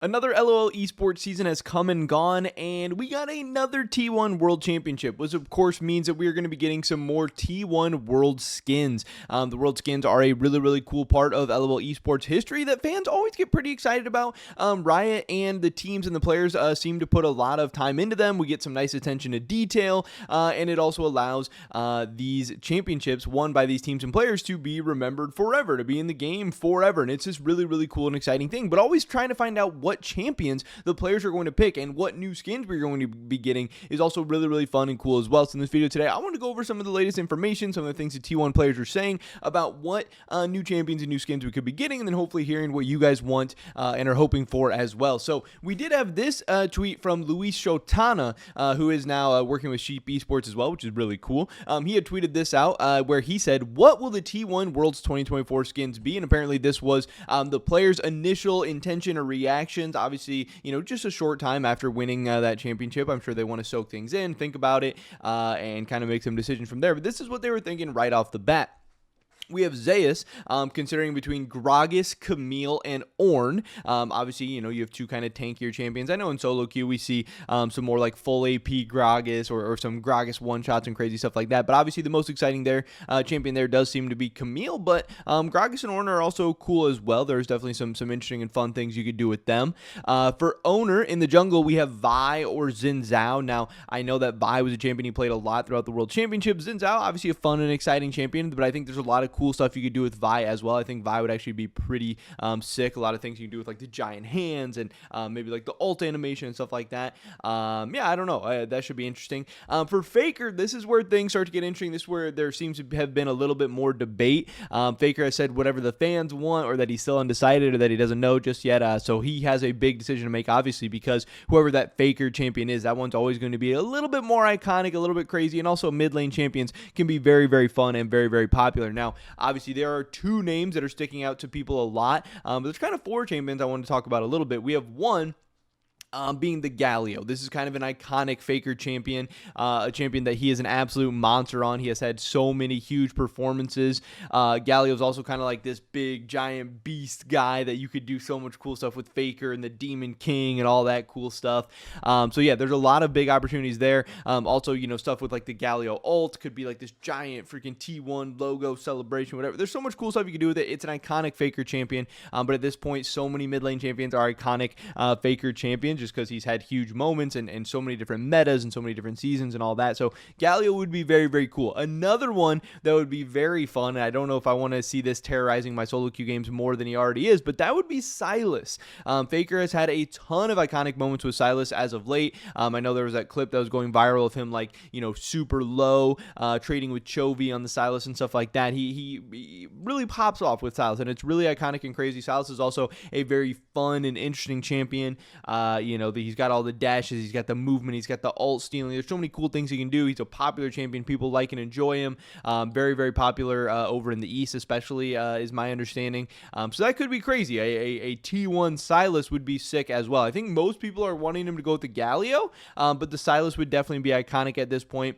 Another LOL esports season has come and gone, and we got another T1 World Championship, which of course means that we are going to be getting some more T1 World skins. The World skins are a really, really cool part of LOL esports history that fans always get pretty excited about. Riot and the teams and the players seem to put a lot of time into them. We get some nice attention to detail, and it also allows these championships won by these teams and players to be remembered forever, to be in the game forever, and it's just really, really cool and exciting thing, but always trying to find out what champions the players are going to pick and what new skins we're going to be getting is also really, really fun and cool as well. So in this video today, I want to go over some of the latest information, some of the things that T1 players are saying about what new champions and new skins we could be getting, and then hopefully hearing what you guys want and are hoping for as well. So we did have this tweet from Luis Shotana, who is now working with Sheep Esports as well, which is really cool. He had tweeted this out where he said, "What will the T1 Worlds 2024 skins be?" And apparently this was the players' initial intention or reaction. Obviously, just a short time after winning that championship. I'm sure they want to soak things in, think about it, and kind of make some decisions from there. But this is what they were thinking right off the bat. We have Zeus considering between Gragas, Camille, and Ornn. Obviously, you have two kind of tankier champions. I know in solo queue we see some more like full AP Gragas or some Gragas one-shots and crazy stuff like that. But obviously the most exciting champion there does seem to be Camille. But Gragas and Ornn are also cool as well. There's definitely some interesting and fun things you could do with them. For Oner in the jungle, we have Vi or Xin Zhao. Now, I know that Vi was a champion he played a lot throughout the World Championship. Xin Zhao, obviously a fun and exciting champion, but I think there's a lot of cool stuff you could do with Vi as well. I think Vi would actually be pretty sick. A lot of things you can do with like the giant hands and maybe like the ult animation and stuff like that. Yeah, I don't know. That should be interesting. For Faker, this is where things start to get interesting. This is where there seems to have been a little bit more debate. Faker has said whatever the fans want, or that he's still undecided, or that he doesn't know just yet. So he has a big decision to make, obviously, because whoever that Faker champion is, that one's always going to be a little bit more iconic, a little bit crazy, and also mid lane champions can be very, very fun and very, very popular. Now, obviously, there are two names that are sticking out to people a lot, but there's kind of four champions I want to talk about a little bit. We have one being the Galio. This is kind of an iconic Faker champion, a champion that he is an absolute monster on. He has had so many huge performances. Galio is also kind of like this big, giant beast guy that you could do so much cool stuff with Faker and the Demon King and all that cool stuff. So yeah, there's a lot of big opportunities there. Also, stuff with like the Galio ult could be like this giant freaking T1 logo celebration, whatever. There's so much cool stuff you can do with it. It's an iconic Faker champion, but at this point, so many mid lane champions are iconic Faker champions, just because he's had huge moments and so many different metas and so many different seasons and all that. So Galio would be very, very cool. Another one that would be very fun, and I don't know if I want to see this terrorizing my solo queue games more than he already is, but that would be Sylas. Faker has had a ton of iconic moments with Sylas as of late. I know there was that clip that was going viral of him super low, trading with Chovy on the Sylas and stuff like that. He really pops off with Sylas, and it's really iconic and crazy. Sylas is also a very fun and interesting champion. He's got all the dashes, he's got the movement, he's got the ult stealing. There's so many cool things he can do. He's a popular champion. People like and enjoy him. Very, very popular over in the East, especially, is my understanding. So that could be crazy. A T1 Sylas would be sick as well. I think most people are wanting him to go with the Galio, but the Sylas would definitely be iconic at this point.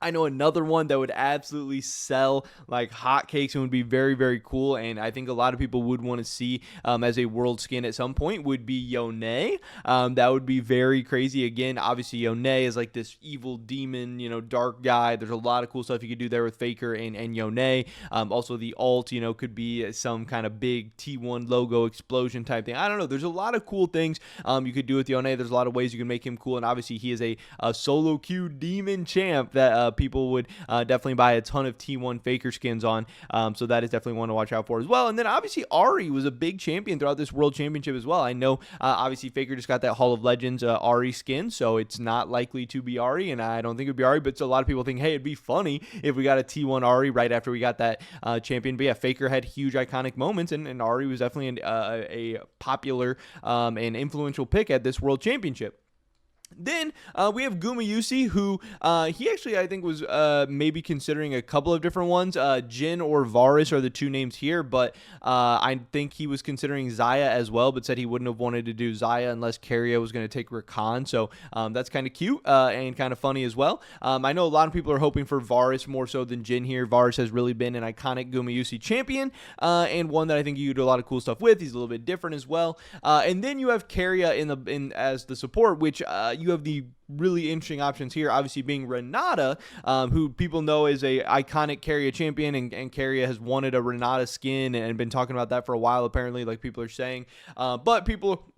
I know another one that would absolutely sell like hotcakes and would be very, very cool, and I think a lot of people would want to see as a world skin at some point would be Yone. That would be very crazy. Again, obviously Yone is like this evil demon, dark guy. There's a lot of cool stuff you could do there with Faker and Yone. Also the ult, could be some kind of big T1 logo explosion type thing. I don't know. There's a lot of cool things you could do with Yone. There's a lot of ways you can make him cool, and obviously he is a solo queue demon champ that people would definitely buy a ton of T1 Faker skins on. So that is definitely one to watch out for as well. And then obviously Ahri was a big champion throughout this World Championship as well. I know obviously Faker just got that Hall of Legends Ahri skin, so it's not likely to be Ahri, and I don't think it would be Ahri, but a lot of people think, hey, it'd be funny if we got a T1 Ahri right after we got that champion. But yeah, Faker had huge iconic moments, and Ahri was definitely a popular and influential pick at this World Championship. Then we have Gumayusi, who he actually, I think, was maybe considering a couple of different ones. Jin or Varus are the two names here, but I think he was considering Xayah as well, but said he wouldn't have wanted to do Xayah unless Keria was going to take Rakan. So that's kind of cute and kind of funny as well. I know a lot of people are hoping for Varus more so than Jin here. Varus has really been an iconic Gumayusi champion and one that I think you do a lot of cool stuff with. He's a little bit different as well. And then you have Keria in as the support, which you have the really interesting options here, obviously being Renata, who people know is a iconic Keria champion, and Keria has wanted a Renata skin and been talking about that for a while, apparently, like people are saying. But people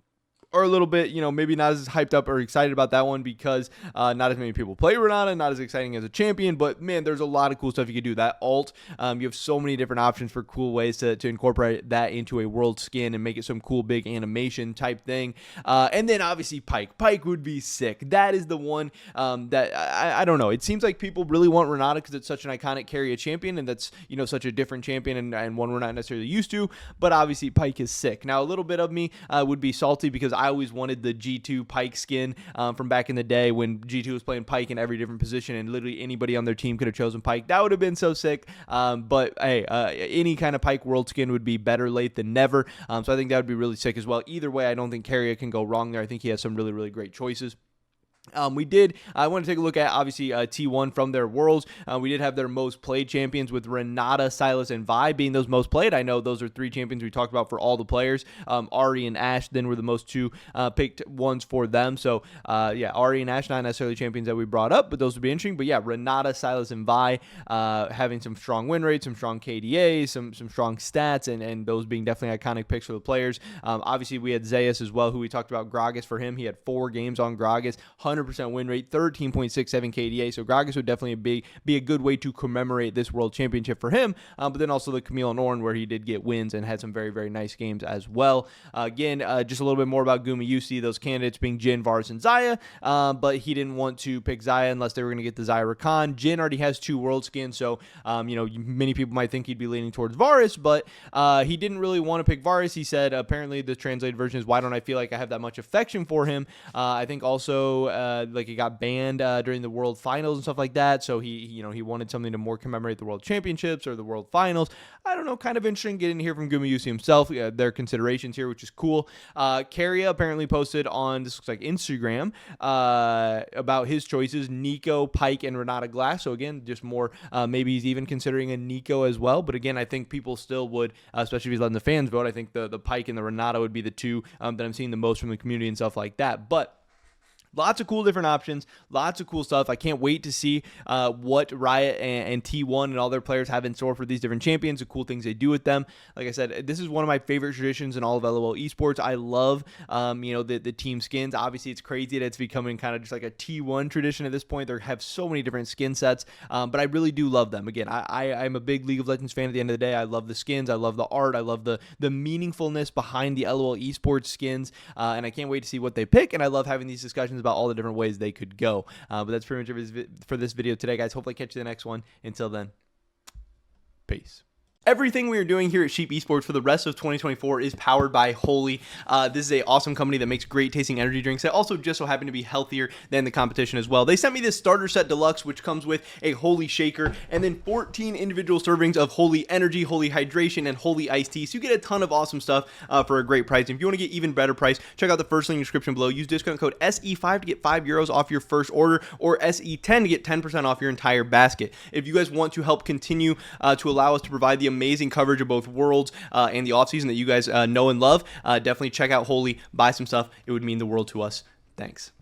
are a little bit, maybe not as hyped up or excited about that one because not as many people play Renata, not as exciting as a champion, but man, there's a lot of cool stuff you can do. That ult, you have so many different options for cool ways to incorporate that into a world skin and make it some cool big animation type thing. And then obviously Pyke. Pyke would be sick. That is the one that I don't know. It seems like people really want Renata because it's such an iconic Keria champion, and that's, such a different champion and one we're not necessarily used to, but obviously Pyke is sick. Now, a little bit of me would be salty because I always wanted the G2 Pyke skin from back in the day when G2 was playing Pyke in every different position and literally anybody on their team could have chosen Pyke. That would have been so sick. But hey, any kind of Pyke world skin would be better late than never. So I think that would be really sick as well. Either way, I don't think Keria can go wrong there. I think he has some really, really great choices. I want to take a look at, obviously, T1 from their worlds. We did have their most played champions with Renata, Sylas, and Vi being those most played. I know those are three champions we talked about for all the players. Ahri and Ashe then were the most two picked ones for them. So, yeah, Ahri and Ashe, not necessarily champions that we brought up, but those would be interesting. But yeah, Renata, Sylas, and Vi having some strong win rates, some strong KDAs, some strong stats, and those being definitely iconic picks for the players. Obviously, we had Zeus as well, who we talked about. Gragas for him. He had 4 games on Gragas, 100% win rate, 13.67 KDA. So Gragas would definitely be a good way to commemorate this world championship for him. But then also the Camille and Ornn, where he did get wins and had some very, very nice games as well. Again, just a little bit more about Gumayusi, those candidates being Jin, Varus, and Xayah. But he didn't want to pick Xayah unless they were going to get the Xayah Rakan. Jin already has 2 world skins, so many people might think he'd be leaning towards Varus, but he didn't really want to pick Varus. He said apparently the translated version is, why don't I feel like I have that much affection for him? I think also he got banned during the World Finals and stuff like that, so he wanted something to more commemorate the World Championships or the World Finals. I don't know, kind of interesting getting to hear from Gumayusi himself, their considerations here, which is cool. Keria apparently posted on, this looks like Instagram, about his choices: Nico, Pyke, and Renata Glass. So again, just more, maybe he's even considering a Nico as well, but again, I think people still would, especially if he's letting the fans vote, I think the Pyke and the Renata would be the two that I'm seeing the most from the community and stuff like that. But lots of cool different options, lots of cool stuff. I can't wait to see what Riot and T1 and all their players have in store for these different champions, the cool things they do with them. Like I said, this is one of my favorite traditions in all of LOL esports. I love, the team skins. Obviously, it's crazy that it's becoming kind of just like a T1 tradition at this point. They have so many different skin sets, but I really do love them. Again, I'm a big League of Legends fan at the end of the day. I love the skins. I love the art. I love the meaningfulness behind the LOL esports skins, and I can't wait to see what they pick, and I love having these discussions about all the different ways they could go. But that's pretty much it for this video today, guys. Hopefully I catch you in the next one. Until then, peace. Everything we are doing here at Sheep Esports for the rest of 2024 is powered by Holy. This is an awesome company that makes great tasting energy drinks that also just so happen to be healthier than the competition as well. They sent me this starter set deluxe, which comes with a Holy shaker and then 14 individual servings of Holy Energy, Holy Hydration, and Holy Iced Tea. So you get a ton of awesome stuff for a great price. And if you want to get even better price, check out the first link in the description below. Use discount code SE5 to get €5 off your first order, or SE10 to get 10% off your entire basket. If you guys want to help continue to allow us to provide the amazing coverage of both Worlds and the offseason that you guys know and love, definitely check out Holy, buy some stuff. It would mean the world to us. Thanks.